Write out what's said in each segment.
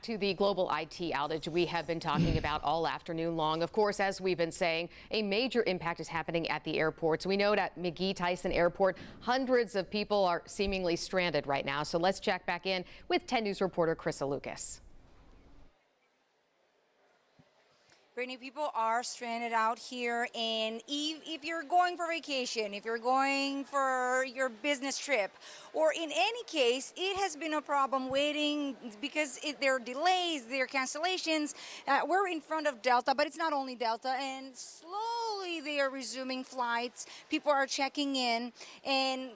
to the global IT outage we have been talking about all afternoon long. Of course, as we've been saying, a major impact is happening at the airports. We know at McGhee Tyson Airport, hundreds of people are seemingly stranded right now. So let's check back in with 10 News reporter Krista Lucas. Brittany, people are stranded out here, and if you're going for vacation, if you're going for your business trip, or in any case, it has been a problem waiting because there are delays, there are cancellations. We're in front of Delta, but it's not only Delta, and slowly they are resuming flights. People are checking in, and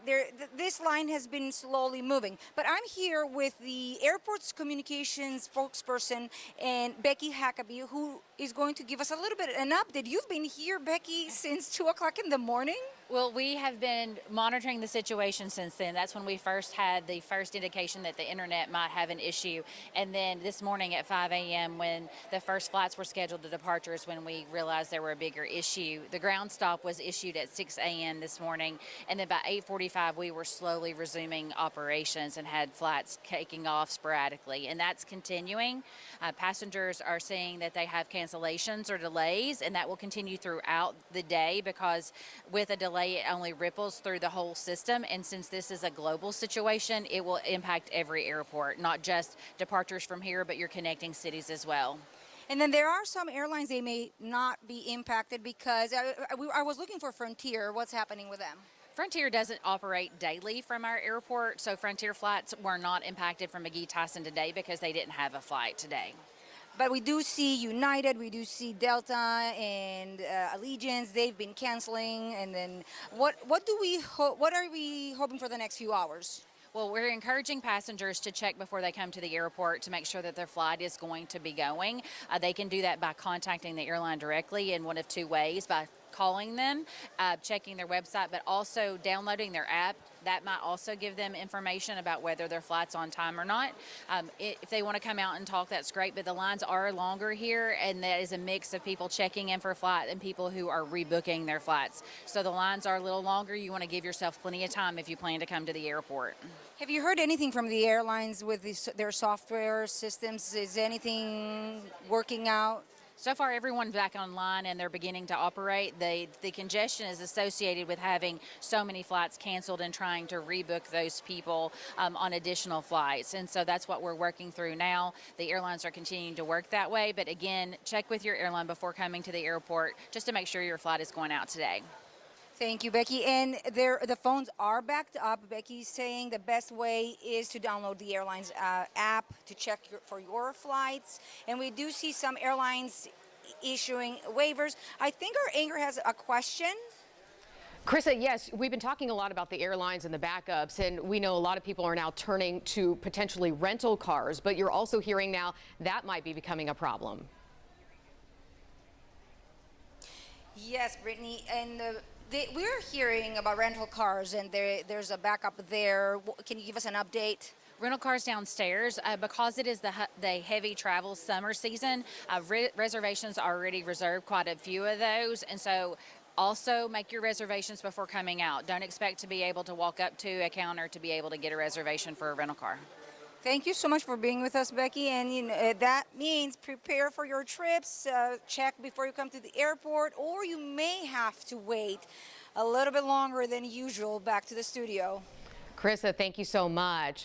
this line has been slowly moving. But I'm here with the airport's communications spokesperson, and Becky Huckaby, who is going to give us a little bit an update. You've been here, Becky, since 2 o'clock in the morning? Well, we have been monitoring the situation since then. That's when we first had the first indication that the internet might have an issue. And then this morning at 5 a.m. when the first flights were scheduled to departures, when we realized there were a bigger issue. The ground stop was issued at 6 a.m. this morning. And then by 8:45, we were slowly resuming operations and had flights taking off sporadically. And that's continuing. Passengers are saying that they have cancellations or delays, and that will continue throughout the day because with a delay, it only ripples through the whole system. And since this is a global situation, it will impact every airport, not just departures from here, but your connecting cities as well. And then there are some airlines, they may not be impacted because I was looking for Frontier. What's happening with them? Frontier doesn't operate daily from our airport, so Frontier flights were not impacted from McGhee Tyson today because they didn't have a flight today. But we do see United, we do see Delta and Allegiance. They've been canceling. And then what are we hoping for the next few hours? Well, we're encouraging passengers to check before they come to the airport to make sure that their flight is going to be going. They can do that by contacting the airline directly in one of two ways, by calling them, checking their website, but also downloading their app. That might also give them information about whether their flight's on time or not. If they want to come out and talk, that's great, but the lines are longer here, and that is a mix of people checking in for a flight and people who are rebooking their flights. So the lines are a little longer. You want to give yourself plenty of time if you plan to come to the airport. Have you heard anything from the airlines with their software systems? Is anything working out? So far, everyone's back online and they're beginning to operate. The congestion is associated with having so many flights canceled and trying to rebook those people on additional flights. And so that's what we're working through now. The airlines are continuing to work that way. But again, check with your airline before coming to the airport just to make sure your flight is going out today. Thank you, Becky. And the phones are backed up. Becky's saying the best way is to download the airline's app to check for your flights. And we do see some airlines issuing waivers. I think our anchor has a question. Krista, yes, we've been talking a lot about the airlines and the backups, and we know a lot of people are now turning to potentially rental cars, but you're also hearing now that might be becoming a problem. Yes, Brittany, and we're hearing about rental cars, and there's a backup there. Can you give us an update? Rental cars downstairs, because it is the heavy travel summer season, reservations are already reserved, quite a few of those. And so also make your reservations before coming out. Don't expect to be able to walk up to a counter to be able to get a reservation for a rental car. Thank you so much for being with us, Becky. And that means prepare for your trips, check before you come to the airport, or you may have to wait a little bit longer than usual back to the studio. Krista, thank you so much.